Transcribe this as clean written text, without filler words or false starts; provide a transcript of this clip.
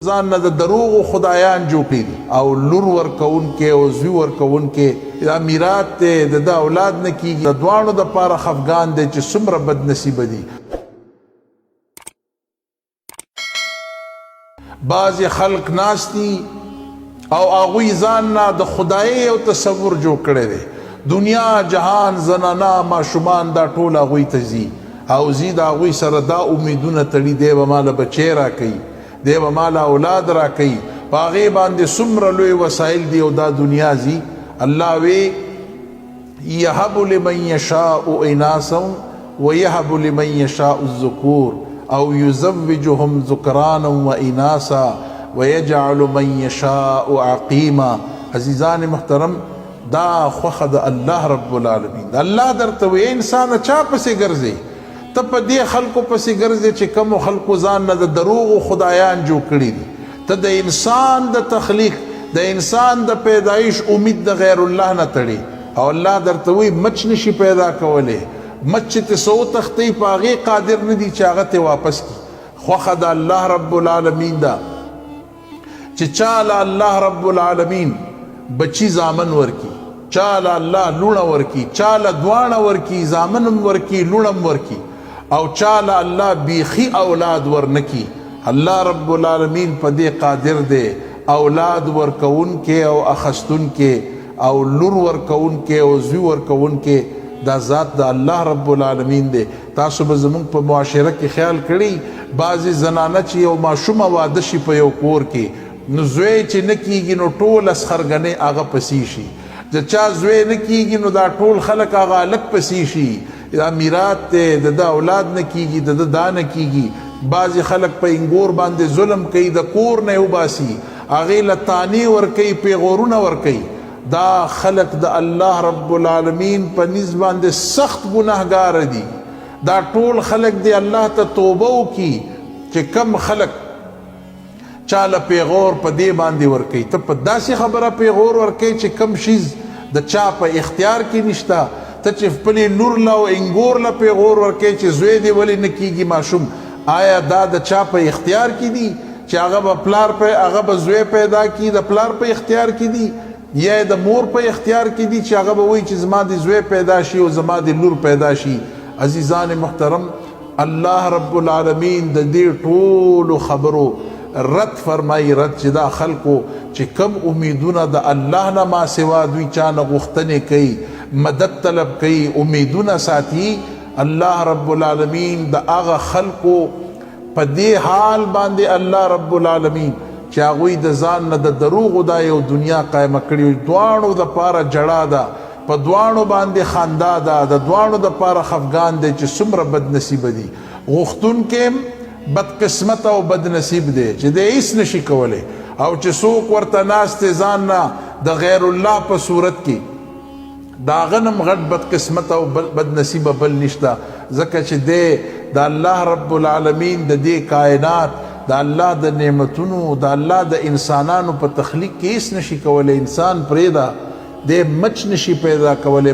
ځان نه د دروغو خدایان جوړ کړي او لور ورکوونکې او زوی ورکوونکې دا میراث دی د ده اولاد نه کېږي د دواړو دپاره خفګان دی چې څومره بد نصیبه دي. بعضې خلق ناست دي او هغوی ځان نه د خدایۍ یو تصور جوړ کړی دی. دنیا جهان زنانه ماشومان دا ټول هغوی ته ځي او ځي د هغوی سره دا امیدونه تړي دی به ماله بچی راکوي، دی به ماله اولاد راکوي، په هغې باندې څومره لوی وسایل دي او دا دنیا ځي. الله وی یهب لمن یشاء اناسا ویهب لمن یشاء الذکور او یزوجهم ذکرانا و اناسا ویجعل من یشاء عقیما. عزیزان محترم، دا خوخه د الله رب العالمین. الله درته وی انسان چا پسې ګرځي؟ ته په دې خلکو پسې ګرځې چې کومو خلکو ځان نه د دروغو خدایان جوړ کړي دي. ته د انسان د تخلیق د انسان د پیدایش امید د غیر الله نه تړي او الله درته وی مچ نشي پیدا کولی. مچ چې ته څه وتښتوي په هغې قادر نه دي چې هغه ته واپس کړي. خوښه د الله رب العالمین ده چې چاله الله رب العالمین بچی زامن ورکی، چاله الله لوڼه ورکی، چاله دواړه ورکی، زامن ورکی لوڼم ورکی، او چاله الله بیخی اولاد ورنکی. الله رب العالمین په دې قادر دی اولاد ورکوونکې او اخستونکې او لور ورکوونکې او زوی ورکوونکې. دا ذات د الله رب العالمین دی. تاسو به زمونږ په معاشره کې خیال کړي بعضې زنانه چې یو ماشومه واده شي په یو کور کې، نو زوی چې نه کېږي نو ټول اسخرګنې هغه پسې شي. د چا زوی نه کېږي نو دا ټول خلک هغه هلک پسې شي. دا میراث دی، د ده اولاد نه کېږي، د ده دا نه کېږي. بعضې خلک په انګور باندې ظلم کوي، د کور نه یې وباسي، هغې له تانې ورکوي، پیغورونه ورکوي. دا خلق د الله رب العالمین په نزد باندې سخت ګناهګار دي. دا ټول خلق دی الله ته توبه وکړي چې کم خلق چاله پیغور په دې باندې ورکوي. ته په داسې خبره پیغور ورکوي چې کم شیز د چا په اختیار کې نشته. ته چې خپلې لور له او انګور له پیغور ورکوي چې زوی دې ولې نه کېږي ماشوم، آیا دا د چا په اختیار کې دي چې هغه به پلار هغه به زوی پیدا کړي؟ د پلار په اختیار کې دي یا د مور په اختیار کې دي چې هغه به وایي چې زما د زوی پیدا شي او زما د لور پیدا شي؟ عزیزان محترم، الله رب العالمین د دې ټولو خبرو رد فرمایي، رد چې دا خلکو چې کم امیدونه د الله نه ما سوا دوی چا نه غوښتنې کوي، مدد طلب کوي، امیدونه ساتي. الله رب العالمین د هغه خلکو په دې حال باندې الله رب العالمین چې هغوی د ځان نه د دروغو دا یو دنیا قایمه کړې، دواړو دپاره جړا ده، په دواړو باندې خندا ده، د دواړو دپاره خفګان دی چې څومره بد نصیبه دي. غوښتونکې بدقسمت او بد نصیب دی چې دی هیڅ نشي کولی، او چې څوک ورته ناست دی ځان نه د غیر الله په صورت کې، د هغه نه غټ بدقسمت او بد نصیبه بل نشته. ځکه چې دی د الله رب العالمین د دې کائنات، د الله د نعمتونو، د الله د انسانانو په تخلیق کې هیڅ نشي کولی. انسان پرېږده، دی مچ نشي پیدا کولی.